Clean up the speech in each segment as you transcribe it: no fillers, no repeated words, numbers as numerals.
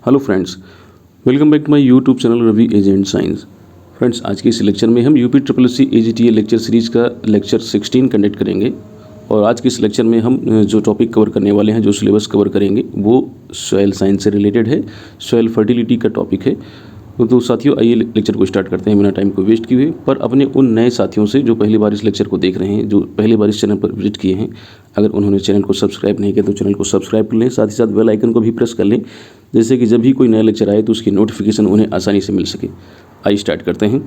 Hello friends, welcome back to my YouTube channel Ravi agent science. Friends, आज के इस lecture में हम UP triple C AGTA lecture series का लेक्चर 16 कंडक्ट करेंगे। और आज के इस लेक्चर में हम जो टॉपिक कवर करने वाले हैं, जो सिलेबस कवर करेंगे, वो सॉइल साइंस से रिलेटेड है, सॉइल फर्टिलिटी का टॉपिक है। तो साथियों, आइए लेक्चर को स्टार्ट करते हैं बिना टाइम को वेस्ट किए हुए। पर अपने उन नए साथियों से जो पहली बार इस लेक्चर को देख रहे हैं, जो पहली बार इस चैनल पर विजिट किए हैं, अगर उन्होंने चैनल को सब्सक्राइब नहीं किया तो चैनल को सब्सक्राइब कर लें, साथ ही साथ बेल आइकन को भी प्रेस कर लें, जैसे कि जब भी कोई नया लेक्चर आए तो उसकी नोटिफिकेशन उन्हें आसानी से मिल सके। आइए स्टार्ट करते हैं।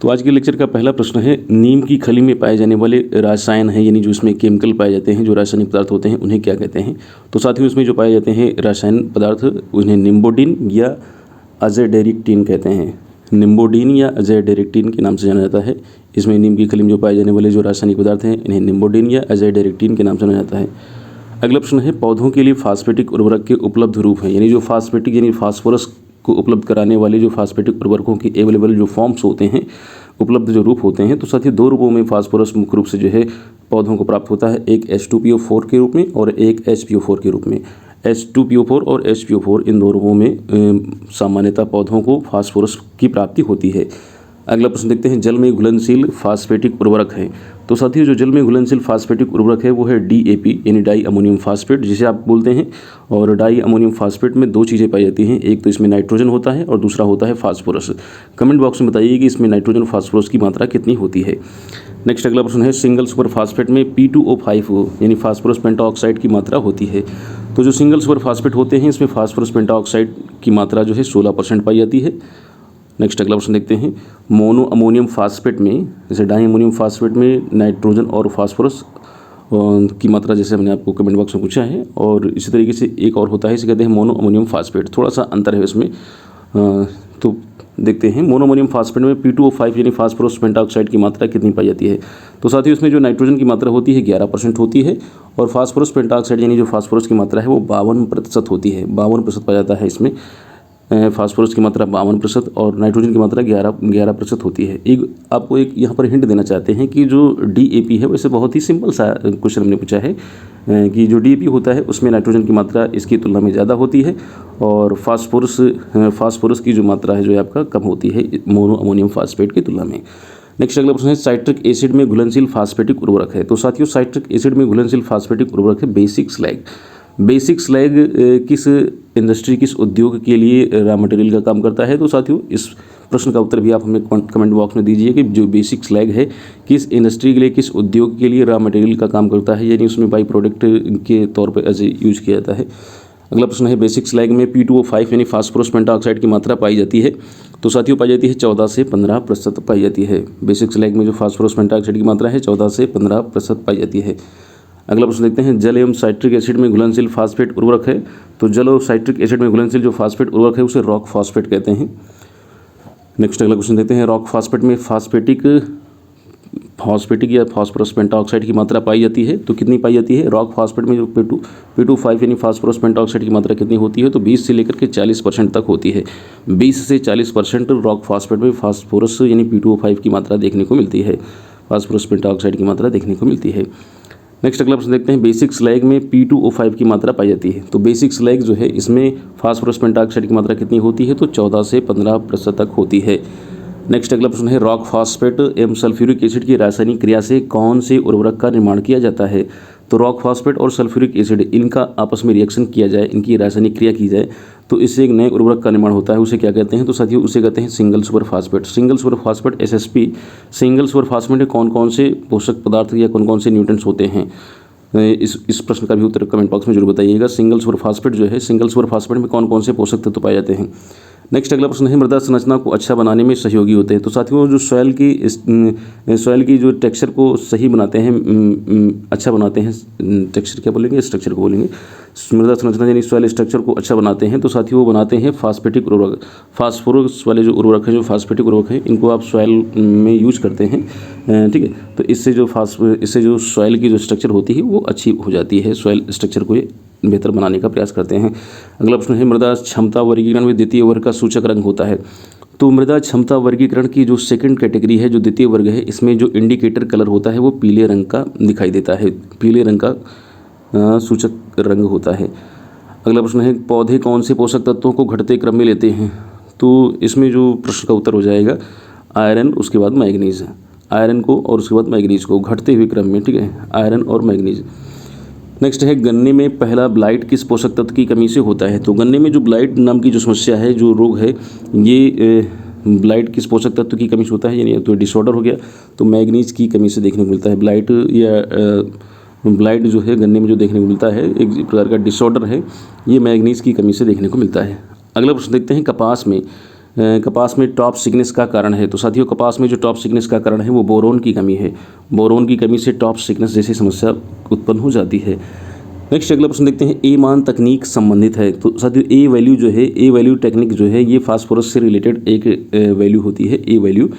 तो आज के लेक्चर का पहला प्रश्न है, नीम की खली में पाए जाने वाले रसायन हैं, यानी जो इसमें केमिकल पाए जाते हैं, जो रासायनिक पदार्थ होते हैं, उन्हें क्या कहते हैं। तो साथियों, इसमें जो पाए जाते हैं रासायनिक पदार्थ, उन्हें निम्बोडिन या अज़ेडेरेक्टिन कहते हैं। निम्बोडिन या अज़ेडेरेक्टिन के नाम से जाना जाता है। इसमें नीम की खली में जो पाए जाने वाले जो रासायनिक पदार्थ हैं, इन्हें निम्बोडिन या अज़ेडेरेक्टिन के नाम से जाना जाता है। अगला प्रश्न है, पौधों के लिए फास्फेटिक उर्वरक के उपलब्ध रूप हैं, यानी जो फास्फेटिक यानी फास्फोरस को उपलब्ध कराने वाले जो फास्फेटिक उर्वरकों की अवेलेबल जो फॉर्म्स होते हैं, उपलब्ध जो रूप होते हैं। तो साथियों, दो रूपों में फास्फोरस मुख्य रूप से जो है पौधों को प्राप्त होता है, एक H2PO4 के रूप में और एक HPO4 के रूप में। H2PO4 और HPO4 इन दो रूपों में सामान्यतः पौधों को फास्फोरस की प्राप्ति होती है। अगला प्रश्न देखते हैं, जल में घुलनशील फास्फेटिक उर्वरक है। तो साथियों, जो जल में घुलनशील फास्फेटिक उर्वरक है वो है DAP यानी डाई अमोनियम फास्फेट, जिसे आप बोलते हैं। और डाई अमोनियम फास्फेट में दो चीज़ें पाई जाती हैं, एक तो इसमें नाइट्रोजन होता है और दूसरा होता है फास्फोरस। कमेंट बॉक्स में बताइए कि इसमें नाइट्रोजन और फास्फोरस की मात्रा कितनी होती है। नेक्स्ट अगला प्रश्न है, सिंगल सुपर फास्फेट में P2O5 यानी फास्फोरस पेंटाऑक्साइड की मात्रा होती है। तो जो सिंगल सुपर फास्फेट होते हैं, इसमें फास्फोरस पेंटाऑक्साइड की मात्रा जो है 16% पाई जाती है। नेक्स्ट अगला प्रश्न देखते हैं, मोनो अमोनियम फास्फेट में, जैसे डाई अमोनियम फास्फेट में नाइट्रोजन और फास्फोरस की मात्रा जैसे मैंने आपको कमेंट बॉक्स में पूछा है। और इसी तरीके से एक और होता है, इसे कहते हैं मोनो अमोनियम फास्फेट। थोड़ा सा अंतर है इसमें। तो देखते हैं, मोनो अमोनियम फास्फेट में P2O5 यानी फास्फोरस पेंटाऑक्साइड की मात्रा कितनी पाई जाती है। तो साथियों, इसमें जो नाइट्रोजन की मात्रा होती है 11% होती है, और फास्फोरस पेंटाऑक्साइड यानी जो फास्फोरस की मात्रा है वो 52% होती है। 52% पाया जाता है इसमें। फास्फोरस की मात्रा 52% और नाइट्रोजन की मात्रा 11% होती है। आपको एक यहाँ पर हिंट देना चाहते हैं कि जो DAP है, वैसे बहुत ही सिंपल सा क्वेश्चन हमने पूछा है कि जो DAP होता है उसमें नाइट्रोजन की मात्रा इसकी तुलना में ज़्यादा होती है, और फास्फोरस की जो मात्रा है जो आपका कम होती है मोनो अमोनियम फास्फेट की तुलना में। नेक्स्ट अगला प्रश्न है, साइट्रिक एसिड में घुलनशील फास्फेटिक उर्वरक है। तो साथियों, साइट्रिक एसिड में घुलनशील फास्फेटिक उर्वरक है बेसिक स्लैग। बेसिक स्लैग किस इंडस्ट्री, किस उद्योग के लिए रॉ मटेरियल का काम करता है। तो साथियों, इस प्रश्न का उत्तर भी आप हमें कमेंट बॉक्स में दीजिए कि जो बेसिक स्लैग है किस इंडस्ट्री के लिए, किस उद्योग के लिए रॉ मटेरियल का काम करता है, यानी उसमें बाई प्रोडक्ट के तौर पर एज यूज किया जाता है। अगला प्रश्न है, बेसिक स्लैग में P2O5 यानी फास्फोरस पेंटाऑक्साइड की मात्रा पाई जाती है। तो साथियों, पाई जाती है 14 से 15% पाई जाती है। बेसिक स्लैग में जो फास्फोरस पेंटाऑक्साइड की मात्रा है 14 से 15% पाई जाती है। अगला प्रश्न देखते हैं, जल एवं साइट्रिक एसिड में घुलनशील फास्फेट उर्वरक है। तो जल और साइट्रिक एसिड में घुलनशील जो फास्फेट उर्वरक है उसे रॉक फास्फेट कहते हैं। नेक्स्ट अगला क्वेश्चन देखते हैं, रॉक फास्फेट में फास्फेटिक या फास्फोरस पेंटाऑक्साइड की मात्रा पाई जाती है। तो कितनी पाई जाती है। रॉक फास्फेट में जो P2O5 यानी फास्फोरस पेंटाऑक्साइड की मात्रा कितनी होती है। तो 20 से लेकर के 40% तक होती है। 20 से 40% रॉक फास्फेट में फास्फोरस यानी P2O5 की मात्रा देखने को मिलती है, फास्फोरस पेंटाऑक्साइड की मात्रा देखने को मिलती है। नेक्स्ट अगला प्रश्न देखते हैं, बेसिक स्लैग में P2O5 की मात्रा पाई जाती है। तो बेसिक स्लैग जो है इसमें फास्फोरस पेंटाऑक्साइड की मात्रा कितनी होती है। तो 14 से 15% तक होती है। नेक्स्ट अगला प्रश्न है, रॉक फास्फेट एवं सल्फ्यूरिक एसिड की रासायनिक क्रिया से कौन से उर्वरक का निर्माण किया जाता है। तो रॉक फास्फेट और सल्फ्यूरिक एसिड, इनका आपस में रिएक्शन किया जाए, इनकी रासायनिक क्रिया की जाए तो इससे एक नए उर्वरक का निर्माण होता है। उसे क्या कहते हैं। तो साथियों, उसे कहते हैं single super phosphate. Single super phosphate SSP। Single super phosphate में कौन कौन से पोषक पदार्थ या कौन कौन से न्यूट्रिएंट्स होते हैं। इस प्रश्न का भी उत्तर कमेंट बॉक्स में जरूर बताइएगा। सिंगल सुपर फास्फेट जो है, सिंगल सुपर फास्फेट में कौन कौन से पोषक तत्व पाए जाते हैं। नेक्स्ट अगला प्रश्न है, मृदा संरचना को अच्छा बनाने में सहयोगी होते हैं। तो साथियों, जो सॉइल की जो टेक्सचर को सही बनाते हैं, अच्छा बनाते हैं, टेक्सचर क्या बोलेंगे, स्ट्रक्चर को बोलेंगे, मृदा संरचना यानी सॉइल स्ट्रक्चर को अच्छा बनाते हैं। तो साथियों, वो बनाते हैं फास्फेटिक उर्वरक। फास्फोरस वाले जो उर्वरक हैं, जो फास्फेटिक उर्वरक हैं, इनको आप सॉइल में यूज करते हैं, ठीक है। तो इससे जो सॉइल की जो स्ट्रक्चर होती है वो अच्छी हो जाती है, सॉइल स्ट्रक्चर को बेहतर बनाने का प्रयास करते हैं। अगला प्रश्न है, मृदा क्षमता वर्गीकरण में द्वितीय वर्ग का सूचक रंग होता है। तो मृदा क्षमता वर्गीकरण की जो सेकंड कैटेगरी है, जो द्वितीय वर्ग है, इसमें जो इंडिकेटर कलर होता है वो पीले रंग का दिखाई देता है, पीले रंग का सूचक रंग होता है। अगला प्रश्न है पौधे कौन से पोषक तत्वों को घटते क्रम में लेते हैं। तो इसमें जो प्रश्न का उत्तर हो जाएगा आयरन, उसके बाद मैग्नीज, आयरन को और उसके बाद मैग्नीज को घटते हुए क्रम में, ठीक है, आयरन और मैग्नीज। नेक्स्ट है गन्ने में पहला ब्लाइट किस पोषक तत्व की कमी से होता है। तो गन्ने में जो ब्लाइट नाम की जो समस्या है, जो रोग है, ये ब्लाइट किस पोषक तत्व की कमी से होता है, यानी तो डिसऑर्डर हो गया, तो मैग्नीज की कमी से देखने को मिलता है। ब्लाइट या ब्लाइट जो है गन्ने में जो देखने को मिलता है, एक प्रकार का डिसऑर्डर है, ये मैग्नीज की कमी से देखने को मिलता है। अगला प्रश्न देखते हैं कपास में टॉप सिकनेस का कारण है। तो साथियों कपास में जो टॉप सिकनेस का कारण है वो बोरोन की कमी है। बोरोन की कमी से टॉप सिकनेस जैसी समस्या उत्पन्न हो जाती है। नेक्स्ट अगला प्रश्न देखते हैं ए मान तकनीक संबंधित है। तो साथियों ए वैल्यू जो है, ए वैल्यू टेक्निक जो है, ये फास्फोरस से रिलेटेड एक वैल्यू होती है, ए वैल्यू,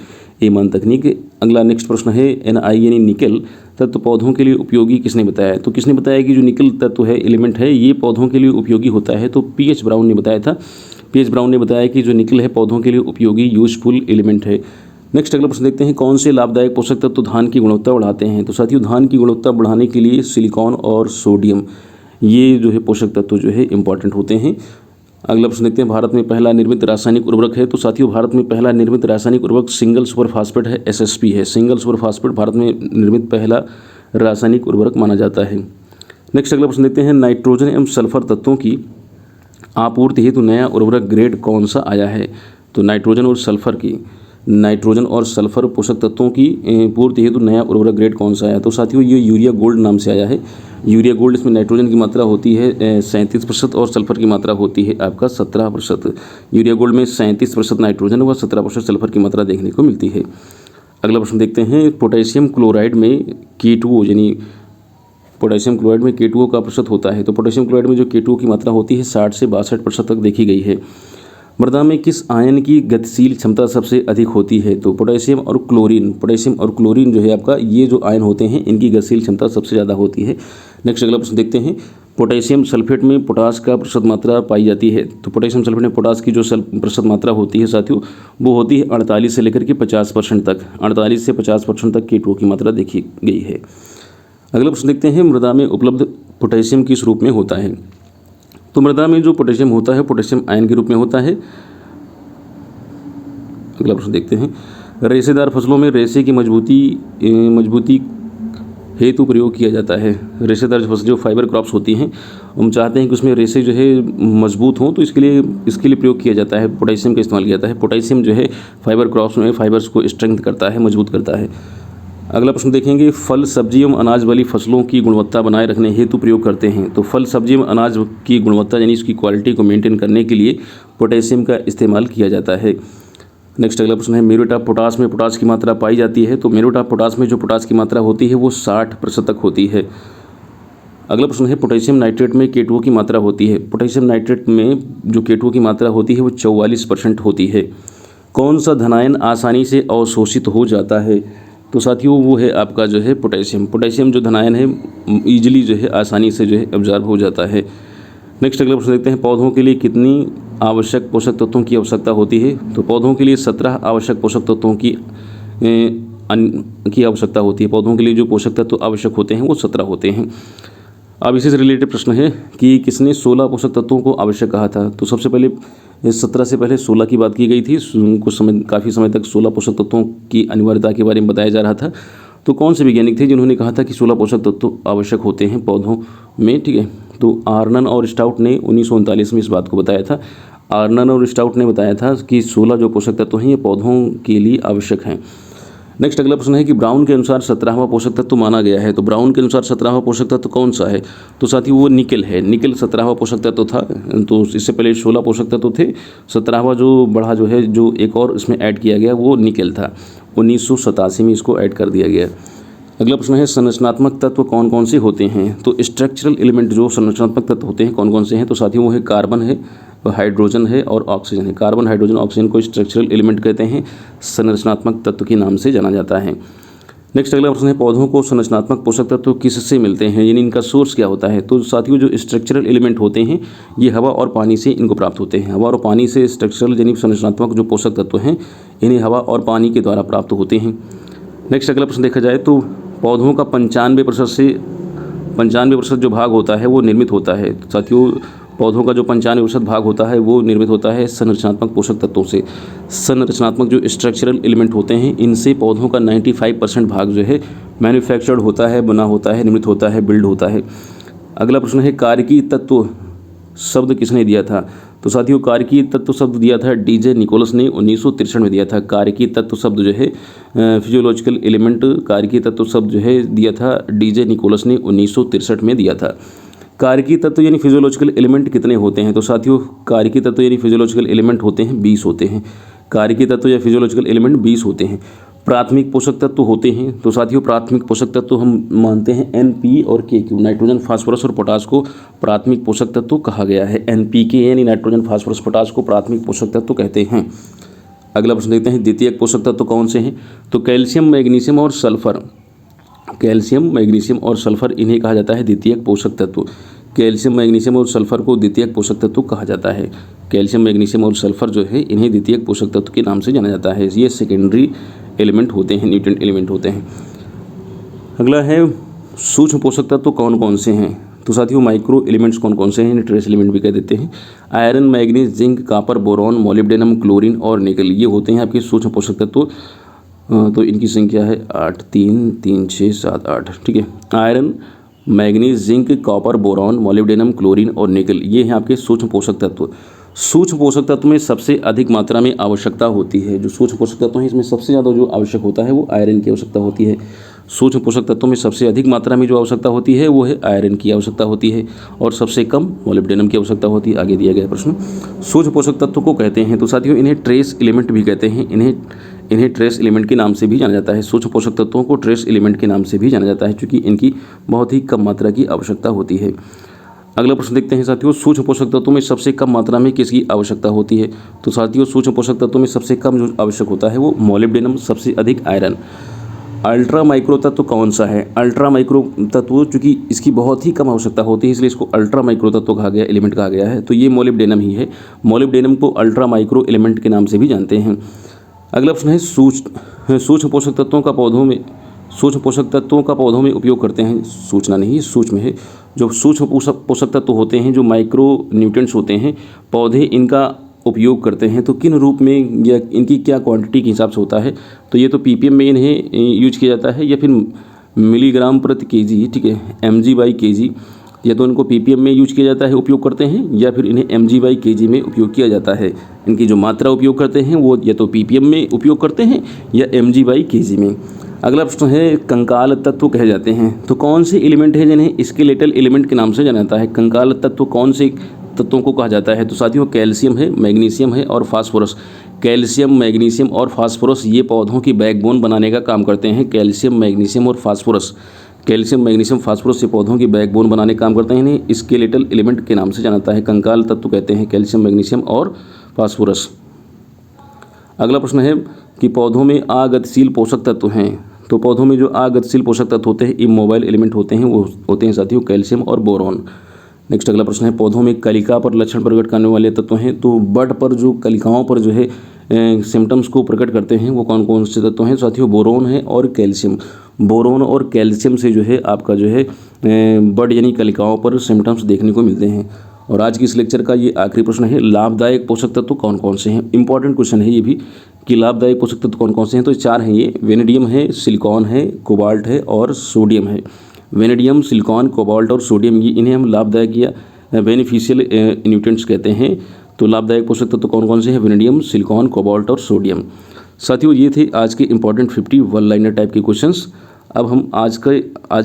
ए मान तकनीक। अगला नेक्स्ट प्रश्न है Ni यानी निकल तत्व पौधों के लिए उपयोगी किसने बताया। तो किसने बताया कि जो निकल तत्व है, एलिमेंट है, ये पौधों के लिए उपयोगी होता है। तो पीएच ब्राउन ने बताया था। पीएच ब्राउन ने बताया कि जो निकल है पौधों के लिए उपयोगी यूजफुल एलिमेंट है। नेक्स्ट अगला प्रश्न देखते हैं कौन से लाभदायक पोषक तत्व धान की गुणवत्ता बढ़ाते हैं। तो साथियों धान की गुणवत्ता बढ़ाने के लिए सिलिकॉन और सोडियम, ये जो है पोषक तत्व जो है इंपॉर्टेंट होते हैं। अगला प्रश्न देखते हैं भारत में पहला निर्मित रासायनिक उर्वरक है। तो साथियों भारत में पहला निर्मित रासायनिक उर्वरक सिंगल सुपर फास्फेट है, SSP है। सिंगल सुपर फास्फेट भारत में निर्मित पहला रासायनिक उर्वरक माना जाता है। नेक्स्ट अगला प्रश्न देखते हैं नाइट्रोजन एवं सल्फर तत्वों की आपूर्ति हेतु नया उर्वरक ग्रेड कौन सा आया है। तो नाइट्रोजन और सल्फर पोषक तत्वों की पूर्ति हेतु नया उर्वरक ग्रेड कौन सा आया। तो साथियों ये यूरिया गोल्ड नाम से आया है। यूरिया गोल्ड, इसमें नाइट्रोजन की मात्रा होती है 37% और सल्फर की मात्रा होती है आपका 17%। यूरिया गोल्ड में 37% नाइट्रोजन व 17% सल्फर की मात्रा देखने को मिलती है। अगला प्रश्न देखते हैं पोटेशियम क्लोराइड में K2O यानी पोटेशियम क्लोराइड में K2O का प्रतिशत होता है। तो पोटेशियम क्लोराइड में जो K2O की मात्रा होती है 60 से 62% तक देखी गई है। मृदा में किस आयन की गतिशील क्षमता सबसे अधिक होती है। तो पोटेशियम और क्लोरीन जो है आपका, ये जो आयन होते हैं इनकी गतिशील क्षमता सबसे ज़्यादा होती है। नेक्स्ट अगला प्रश्न देखते हैं पोटेशियम सल्फेट में पोटास का प्रतिशत मात्रा पाई जाती है। तो पोटेशियम सल्फेट में पोटास की जो प्रतिशत मात्रा होती है साथियों, वो होती है 48 से लेकर के 50% तक। 48 से 50% तक K2O की मात्रा देखी गई है। अगला प्रश्न देखते हैं मृदा में उपलब्ध पोटेशियम किस रूप में होता है। तो मृदा में जो पोटेशियम होता है पोटेशियम आयन के रूप में होता है। अगला प्रश्न देखते हैं रेशेदार फसलों में रेशे की मजबूती हेतु प्रयोग किया जाता है। रेशेदार फसल जो फाइबर क्रॉप्स होती हैं, हम चाहते हैं कि उसमें रेशे जो है मजबूत हों, तो इसके लिए प्रयोग किया जाता है, पोटेशियम का इस्तेमाल किया जाता है। पोटेशियम जो है फाइबर क्रॉप्स में फाइबर्स को स्ट्रेंथ करता है, मजबूत करता है। अगला प्रश्न देखेंगे फल सब्जी एवं अनाज वाली फसलों की गुणवत्ता बनाए रखने हेतु प्रयोग करते हैं। तो फल सब्जी एवं अनाज की गुणवत्ता यानी इसकी क्वालिटी को मेंटेन करने के लिए पोटेशियम का इस्तेमाल किया जाता है। नेक्स्ट अगला प्रश्न है म्यूरेट ऑफ पोटाश में पोटाश की मात्रा पाई जाती है। तो म्यूरेट ऑफ पोटाश में जो पोटाश की मात्रा होती है वो 60% तक होती है। अगला प्रश्न है पोटेशियम नाइट्रेट में K2O की मात्रा होती है। पोटेशियम नाइट्रेट में जो K2O की मात्रा होती है वो 44% होती है। कौन सा धनायन आसानी से अवशोषित हो जाता है। तो साथियों वो है आपका जो है पोटेशियम जो धनायन है ईजिली जो है आसानी से जो है ऑब्जर्व हो जाता है। नेक्स्ट अगला प्रश्न देखते हैं पौधों के लिए कितनी आवश्यक पोषक तत्वों की आवश्यकता होती है। तो पौधों के लिए 17 आवश्यक पोषक तत्वों की आवश्यकता होती है। पौधों के लिए जो पोषक तत्व आवश्यक होते हैं वो 17 होते हैं। अब इसी से रिलेटेड प्रश्न है कि किसने 16 पोषक तत्वों को आवश्यक कहा था। तो सबसे पहले 17 से पहले 16 की बात की गई थी। काफ़ी समय तक 16 पोषक तत्वों की अनिवार्यता के बारे में बताया जा रहा था। तो कौन से वैज्ञानिक थे जिन्होंने कहा था कि 16 पोषक तत्व आवश्यक होते हैं पौधों में, ठीक है। तो आर्नन और स्टाउट ने 1939 में इस बात को बताया था। आर्नन और स्टाउट ने बताया था कि 16 जो पोषक तत्व हैं ये पौधों के लिए आवश्यक हैं। नेक्स्ट अगला प्रश्न है कि ब्राउन के अनुसार 17वां पोषक तत्व माना गया है। तो ब्राउन के अनुसार 17वां पोषक तत्व कौन सा है। तो साथियों वो निकल है। निकल 17वां पोषक तत्व था। तो इससे पहले 16 पोषक तत्व थे। 17वां जो बढ़ा जो है जो एक और इसमें ऐड किया गया वो निकल था। 1987 में इसको ऐड कर दिया गया। अगला प्रश्न है संरचनात्मक तत्व कौन कौन से होते हैं। तो स्ट्रक्चरल एलिमेंट जो संरचनात्मक तत्व होते हैं कौन कौन से हैं। तो साथियों वो है कार्बन है, हाइड्रोजन है और ऑक्सीजन है। कार्बन हाइड्रोजन ऑक्सीजन को स्ट्रक्चरल एलिमेंट कहते हैं, संरचनात्मक तत्व के नाम से जाना जाता है। नेक्स्ट अगला प्रश्न है पौधों को संरचनात्मक पोषक तत्व किससे मिलते हैं, यानी इनका सोर्स क्या होता है। तो साथियों जो स्ट्रक्चरल एलिमेंट होते हैं ये हवा और पानी से इनको प्राप्त होते हैं। हवा और पानी से स्ट्रक्चरल यानी संरचनात्मक जो पोषक तत्व हैं इन्हें हवा और पानी के द्वारा प्राप्त होते हैं। नेक्स्ट अगला प्रश्न देखा जाए तो पौधों का 95% जो भाग होता है वो निर्मित होता है। साथियों पौधों का जो 95% भाग होता है वो निर्मित होता है संरचनात्मक पोषक तत्वों से। संरचनात्मक जो स्ट्रक्चरल एलिमेंट होते हैं इनसे पौधों का 95% भाग जो है मैन्युफैक्चर्ड होता है, बना होता है, निर्मित होता है, बिल्ड होता है। अगला प्रश्न है कार्यकीय तत्व शब्द किसने दिया था? तो साथियों कार्यकीय तत्व शब्द दिया था डीजे निकोलस ने 1963 में दिया था। कार्यकीय तत्व शब्द जो है फिजियोलॉजिकल एलिमेंट कार्यकीय तत्व शब्द जो है दिया था डीजे निकोलस ने 1963 में दिया था। कार्यकीय तत्व यानी फिजियोलॉजिकल एलिमेंट कितने होते हैं? तो साथियों कार्यकीय तत्व यानी फिजियोलॉजिकल एलिमेंट होते हैं 20 होते हैं। कार्यकीय तत्व या फिजियोलॉजिकल एलिमेंट 20 होते हैं। प्राथमिक पोषक तत्व होते हैं तो साथियों प्राथमिक पोषक तत्व हम मानते हैं NP और KQ, नाइट्रोजन, फास्फोरस और पोटास को प्राथमिक पोषक तत्व कहा गया है। NPK यानी नाइट्रोजन, फास्फोरस, पोटास को प्राथमिक पोषक तत्व कहते हैं। अगला प्रश्न देखते हैं द्वितीयक पोषक तत्व कौन से हैं? तो कैल्शियम, मैग्नीशियम और सल्फर। कैल्शियम, मैग्नीशियम और सल्फर इन्हें कहा जाता है द्वितीयक पोषक तत्व। कैल्शियम, मैग्नीशियम और सल्फर को द्वितीयक पोषक तत्व कहा जाता है। कैल्शियम, मैग्नीशियम और सल्फर जो है इन्हें द्वितीयक पोषक तत्व के नाम से जाना जाता है। ये सेकेंडरी एलिमेंट होते हैं, न्यूट्रिएंट एलिमेंट होते हैं। अगला है सूक्ष्म पोषक तत्व कौन कौन से हैं? तो साथियों माइक्रो एलिमेंट्स कौन कौन से हैं? ट्रेस एलिमेंट भी कह देते हैं। Iron, manganese, zinc, copper, boron, molybdenum, chlorine और निकल, ये होते हैं आपके सूक्ष्म पोषक तत्व। तो इनकी संख्या है 8, 3, 3, 6, 7, 8। ठीक है, iron, manganese, zinc, copper, boron, molybdenum, chlorine और निकल, ये हैं आपके सूक्ष्म पोषक तत्व। सूक्ष्म पोषक तत्व में सबसे अधिक मात्रा में आवश्यकता होती है, जो सूक्ष्म पोषक तत्व हैं इसमें सबसे ज़्यादा जो आवश्यक होता है वो आयरन की आवश्यकता होती है। सूक्ष्म पोषक तत्वों में सबसे अधिक मात्रा में जो आवश्यकता होती है वो है आयरन की आवश्यकता होती है और सबसे कम मोलिब्डेनम की आवश्यकता होती है। आगे दिया गया प्रश्न सूक्ष्म पोषक तत्व को कहते हैं तो साथियों इन्हें ट्रेस एलिमेंट भी कहते हैं। इन्हें ट्रेस एलिमेंट के नाम से भी जाना जाता है। सूक्ष्म पोषक तत्वों को ट्रेस एलिमेंट के नाम से भी जाना जाता है क्योंकि इनकी बहुत ही कम मात्रा की आवश्यकता होती है। अगला प्रश्न देखते हैं साथियों सूक्ष्म पोषक तत्वों में सबसे कम मात्रा में किसकी आवश्यकता होती है? तो साथियों सूक्ष्म पोषक तत्वों में सबसे कम जो आवश्यक होता है वो मोलिब्डेनम, सबसे अधिक आयरन। अल्ट्रा माइक्रो तत्व कौन सा है? अल्ट्रा माइक्रो तत्व चूँकि इसकी बहुत ही कम आवश्यकता होती है इसलिए इसको अल्ट्रा माइक्रो तत्व कहा गया, एलिमेंट कहा गया है। तो ये मोलिब्डेनम ही है। मोलिब्डेनम को अल्ट्रा माइक्रो एलिमेंट के नाम से भी जानते हैं। अगला प्रश्न है सूक्ष्म पोषक तत्वों का पौधों में उपयोग करते हैं। सूचना नहीं, सूक्ष्म है। जो सूक्ष्म पोषक तत्व होते हैं, जो माइक्रो न्यूट्रिएंट्स होते हैं, पौधे इनका उपयोग करते हैं तो किन रूप में या इनकी क्या क्वांटिटी के हिसाब से होता है? तो ये तो ppm में इन्हें यूज किया जाता है या फिर मिलीग्राम प्रति kg, ठीक है, mg/kg, या तो इनको ppm में यूज किया जाता है, उपयोग करते हैं, या फिर इन्हें mg/kg में उपयोग किया जाता है। इनकी जो मात्रा उपयोग करते हैं वो या तो ppm में उपयोग करते हैं या mg/kg में। अगला प्रश्न है कंकाल तत्व कहे जाते हैं तो कौन से एलिमेंट है जिन्हें स्केलेटल एलिमेंट के नाम से जाना जाता है? कंकाल तत्व कौन से तत्वों को कहा जाता है? तो साथियों कैल्शियम है, मैग्नीशियम है और फास्फोरस। कैल्शियम, मैग्नीशियम और फास्फोरस ये पौधों की बैकबोन बनाने का काम करते हैं। कैल्शियम, मैग्नीशियम और फास्फोरस, कैल्शियम, मैग्नीशियम, फास्फोरस से पौधों की बैकबोन बनाने का काम करते हैं। इन्हें स्केलेटल एलिमेंट के नाम से जाना जाता है। कंकाल तत्व कहते हैं कैल्शियम, मैग्नीशियम और फास्फोरस। अगला प्रश्न है कि पौधों में अगतिशील पोषक तत्व हैं तो पौधों में जो अगतिशील पोषक तत्व होते हैं, इमोबाइल एलिमेंट होते हैं, वो होते हैं साथियों कैल्शियम और बोरॉन। नेक्स्ट अगला प्रश्न है पौधों में कलिका पर लक्षण प्रकट करने वाले तत्व हैं तो बड पर जो कलिकाओं पर जो है सिम्टम्स को प्रकट करते हैं वो कौन कौन से तत्व हैं? साथियों बोरोन है और कैल्शियम। बोरोन और कैल्शियम से जो है आपका जो है बड यानी कलिकाओं पर सिम्टम्स देखने को मिलते हैं। और आज की इस लेक्चर का ये आखिरी प्रश्न है लाभदायक पोषक तत्व कौन कौन से हैं? इंपॉर्टेंट क्वेश्चन है ये भी कि लाभदायक पोषक तत्व कौन कौन से हैं? तो 4 हैं ये, वेनेडियम है, सिलिकॉन है, कोबाल्ट है और सोडियम है। वेनेडियम, सिलिकॉन, कोबाल्ट और सोडियम, ये इन्हें हम लाभदायक या बेनिफिशियल न्यूट्रिएंट्स कहते हैं। तो लाभदायक पोषक तत्व कौन कौन से हैं? वेनेडियम, सिलिकॉन, कोबाल्ट और सोडियम। साथियों ये थे आज के इंपॉर्टेंट 50 वन लाइनर टाइप के क्वेश्चंस। अब हम आज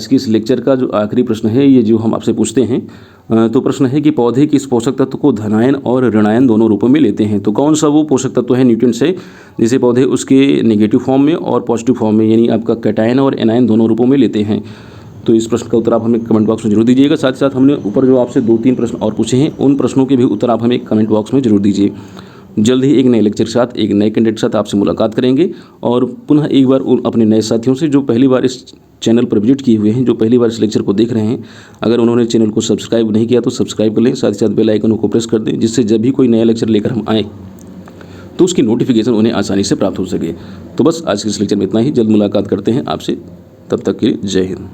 के इस लेक्चर का जो आखिरी प्रश्न है ये जो हम आपसे पूछते हैं तो प्रश्न है कि पौधे किस पोषक तत्व को धनायन और ऋणायन दोनों रूपों में लेते हैं? तो कौन सा वो पोषक तत्व है, न्यूट्रिएंट्स है, जिसे पौधे उसके नेगेटिव फॉर्म में और पॉजिटिव फॉर्म में यानी आपका कैटायन और एनायन दोनों रूपों में लेते हैं? तो इस प्रश्न का उत्तर आप हमें कमेंट बॉक्स में जरूर दीजिएगा। साथ ही साथ हमने ऊपर जो आपसे 2-3 प्रश्न और पूछे हैं उन प्रश्नों के भी उत्तर आप हमें कमेंट बॉक्स में जरूर दीजिए। जल्द ही एक नए लेक्चर के साथ, एक नए कैंडिडेट के साथ आपसे मुलाकात करेंगे और पुनः एक बार उन अपने नए साथियों से जो पहली बार इस चैनल पर विजिट किए हुए हैं, जो पहली बार इस लेक्चर को देख रहे हैं, अगर उन्होंने चैनल को सब्सक्राइब नहीं किया तो सब्सक्राइब कर लें। साथ ही साथ बेल आइकन को प्रेस कर दें जिससे जब भी कोई नया लेक्चर लेकर हम आएँ तो उसकी नोटिफिकेशन उन्हें आसानी से प्राप्त हो सके। तो बस आज के इस लेक्चर में इतना ही। जल्द मुलाकात करते हैं आपसे, तब तक के लिए जय हिंद।